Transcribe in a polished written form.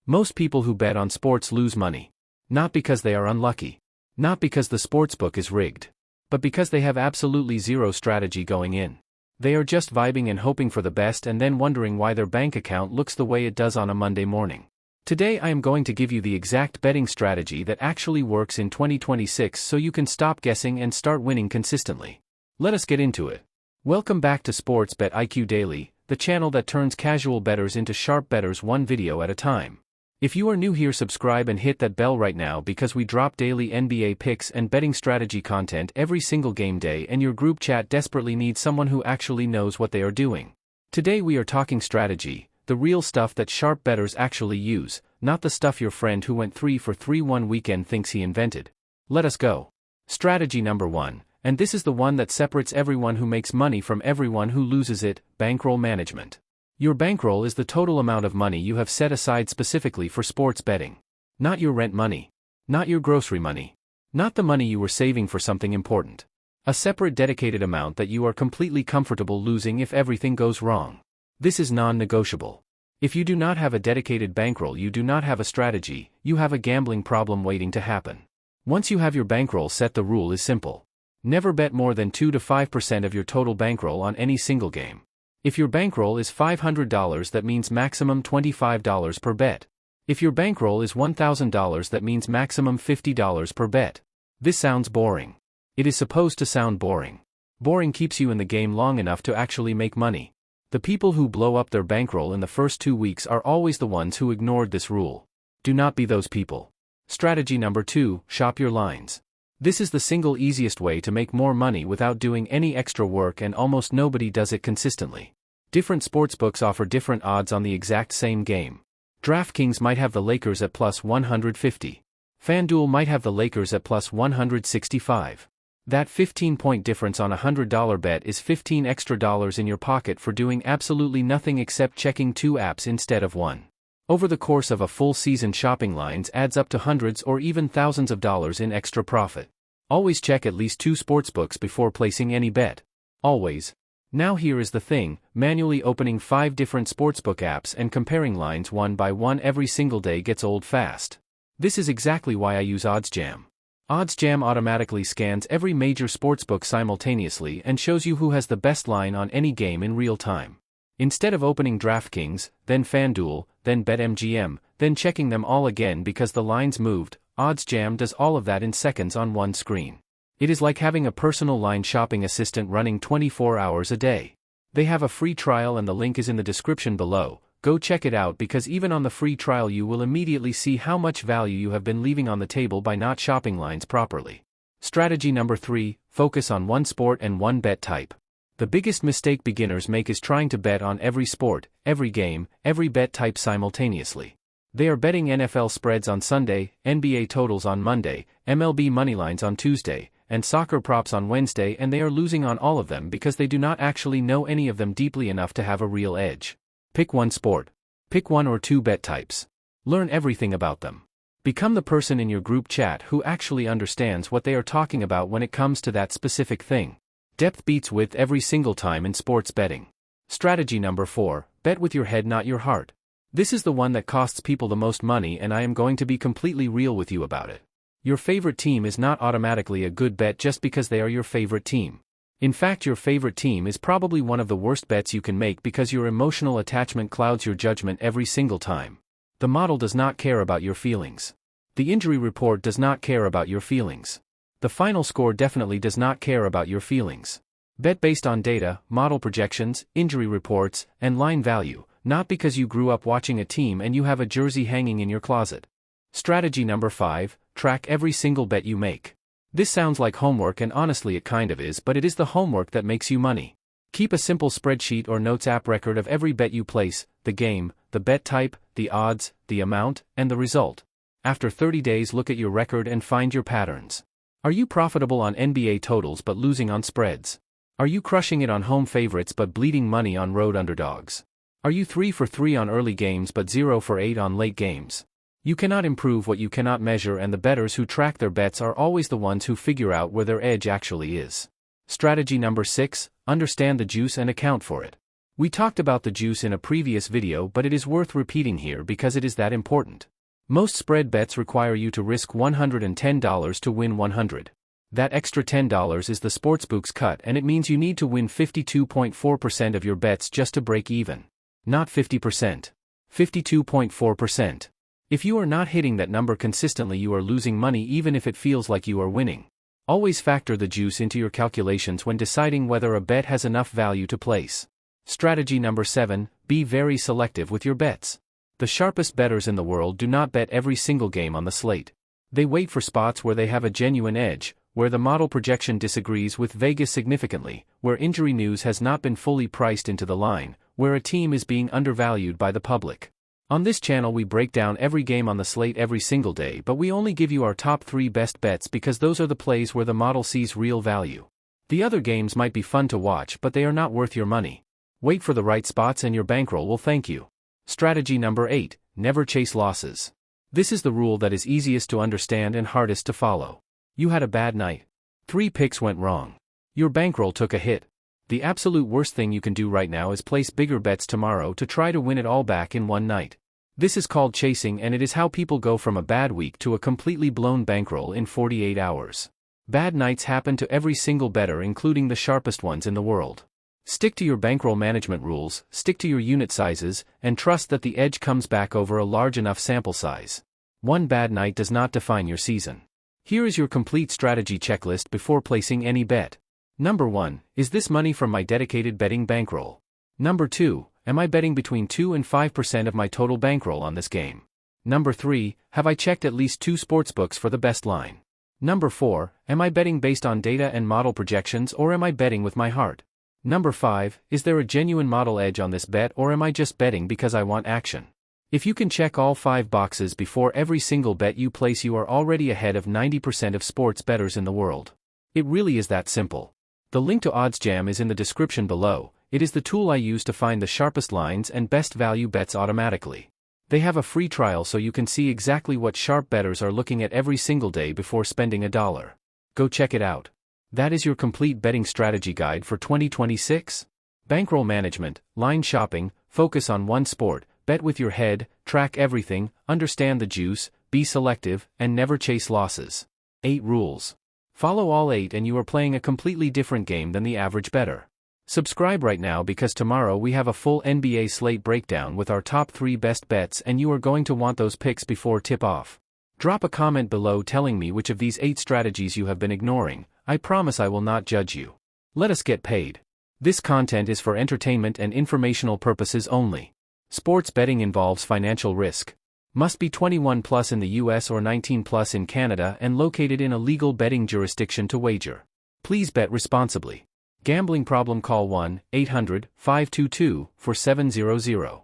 Most people who bet on sports lose money. Not because they are unlucky. Not because the sportsbook is rigged. But because they have absolutely zero strategy going in. They are just vibing and hoping for the best and then wondering why their bank account looks the way it does on a Monday morning. Today I am going to give you the exact betting strategy that actually works in 2026 so you can stop guessing and start winning consistently. Let us get into it. Welcome back to Sports Bet IQ Daily, the channel that turns casual bettors into sharp bettors one video at a time. If you are new here, subscribe and hit that bell right now because we drop daily NBA picks and betting strategy content every single game day and your group chat desperately needs someone who actually knows what they are doing. Today we are talking strategy, the real stuff that sharp bettors actually use, not the stuff your friend who went 3 for 3 one weekend thinks he invented. Let us go. Strategy number 1, and this is the one that separates everyone who makes money from everyone who loses it: bankroll management. Your bankroll is the total amount of money you have set aside specifically for sports betting. Not your rent money. Not your grocery money. Not the money you were saving for something important. A separate dedicated amount that you are completely comfortable losing if everything goes wrong. This is non-negotiable. If you do not have a dedicated bankroll, you do not have a strategy, you have a gambling problem waiting to happen. Once you have your bankroll set, the rule is simple. Never bet more than 2 to 5% of your total bankroll on any single game. If your bankroll is $500, that means maximum $25 per bet. If your bankroll is $1,000, that means maximum $50 per bet. This sounds boring. It is supposed to sound boring. Boring keeps you in the game long enough to actually make money. The people who blow up their bankroll in the first 2 weeks are always the ones who ignored this rule. Do not be those people. Strategy number 2, shop your lines. This is the single easiest way to make more money without doing any extra work, and almost nobody does it consistently. Different sportsbooks offer different odds on the exact same game. DraftKings might have the Lakers at plus 150. FanDuel might have the Lakers at plus 165. That 15-point difference on a $100 bet is $15 extra in your pocket for doing absolutely nothing except checking 2 apps instead of 1. Over the course of a full season, shopping lines adds up to hundreds or even thousands of dollars in extra profit. Always check at least 2 sportsbooks before placing any bet. Always. Now here is the thing: manually opening 5 different sportsbook apps and comparing lines one by one every single day gets old fast. This is exactly why I use OddsJam. OddsJam automatically scans every major sportsbook simultaneously and shows you who has the best line on any game in real time. Instead of opening DraftKings, then FanDuel, then BetMGM, then checking them all again because the lines moved, OddsJam does all of that in seconds on one screen. It is like having a personal line shopping assistant running 24 hours a day. They have a free trial and the link is in the description below. Go check it out because even on the free trial you will immediately see how much value you have been leaving on the table by not shopping lines properly. Strategy number 3, focus on one sport and one bet type. The biggest mistake beginners make is trying to bet on every sport, every game, every bet type simultaneously. They are betting NFL spreads on Sunday, NBA totals on Monday, MLB moneylines on Tuesday, and soccer props on Wednesday, and they are losing on all of them because they do not actually know any of them deeply enough to have a real edge. Pick one sport. Pick 1 or 2 bet types. Learn everything about them. Become the person in your group chat who actually understands what they are talking about when it comes to that specific thing. Depth beats width every single time in sports betting. Strategy number 4, bet with your head, not your heart. This is the one that costs people the most money, and I am going to be completely real with you about it. Your favorite team is not automatically a good bet just because they are your favorite team. In fact, your favorite team is probably one of the worst bets you can make because your emotional attachment clouds your judgment every single time. The model does not care about your feelings. The injury report does not care about your feelings. The final score definitely does not care about your feelings. Bet based on data, model projections, injury reports, and line value, not because you grew up watching a team and you have a jersey hanging in your closet. Strategy number 5, track every single bet you make. This sounds like homework, and honestly it kind of is, but it is the homework that makes you money. Keep a simple spreadsheet or notes app record of every bet you place, the game, the bet type, the odds, the amount, and the result. After 30 days, look at your record and find your patterns. Are you profitable on NBA totals but losing on spreads? Are you crushing it on home favorites but bleeding money on road underdogs? Are you 3 for 3 on early games but 0 for 8 on late games? You cannot improve what you cannot measure, and the bettors who track their bets are always the ones who figure out where their edge actually is. Strategy number 6, understand the juice and account for it. We talked about the juice in a previous video, but it is worth repeating here because it is that important. Most spread bets require you to risk $110 to win $100. That extra $10 is the sportsbook's cut, and it means you need to win 52.4% of your bets just to break even. Not 50%. 52.4%. If you are not hitting that number consistently, you are losing money even if it feels like you are winning. Always factor the juice into your calculations when deciding whether a bet has enough value to place. Strategy number 7, be very selective with your bets. The sharpest bettors in the world do not bet every single game on the slate. They wait for spots where they have a genuine edge, where the model projection disagrees with Vegas significantly, where injury news has not been fully priced into the line, where a team is being undervalued by the public. On this channel we break down every game on the slate every single day, but we only give you our top 3 best bets because those are the plays where the model sees real value. The other games might be fun to watch, but they are not worth your money. Wait for the right spots and your bankroll will thank you. Strategy number 8, never chase losses. This is the rule that is easiest to understand and hardest to follow. You had a bad night. 3 picks went wrong. Your bankroll took a hit. The absolute worst thing you can do right now is place bigger bets tomorrow to try to win it all back in one night. This is called chasing, and it is how people go from a bad week to a completely blown bankroll in 48 hours. Bad nights happen to every single bettor, including the sharpest ones in the world. Stick to your bankroll management rules, stick to your unit sizes, and trust that the edge comes back over a large enough sample size. One bad night does not define your season. Here is your complete strategy checklist before placing any bet. Number 1, is this money from my dedicated betting bankroll? Number 2, am I betting between 2 and 5% of my total bankroll on this game? Number 3, have I checked at least 2 sportsbooks for the best line? Number 4, am I betting based on data and model projections, or am I betting with my heart? Number 5, is there a genuine model edge on this bet, or am I just betting because I want action? If you can check all 5 boxes before every single bet you place, you are already ahead of 90% of sports bettors in the world. It really is that simple. The link to OddsJam is in the description below. It is the tool I use to find the sharpest lines and best value bets automatically. They have a free trial so you can see exactly what sharp bettors are looking at every single day before spending $1. Go check it out. That is your complete betting strategy guide for 2026. Bankroll management, line shopping, focus on one sport, bet with your head, track everything, understand the juice, be selective, and never chase losses. 8 rules. Follow all 8 and you are playing a completely different game than the average bettor. Subscribe right now because tomorrow we have a full NBA slate breakdown with our top 3 best bets, and you are going to want those picks before tip-off. Drop a comment below telling me which of these 8 strategies you have been ignoring. I promise I will not judge you. Let us get paid. This content is for entertainment and informational purposes only. Sports betting involves financial risk. Must be 21 plus in the US or 19 plus in Canada and located in a legal betting jurisdiction to wager. Please bet responsibly. Gambling problem, call 1-800-522-4700.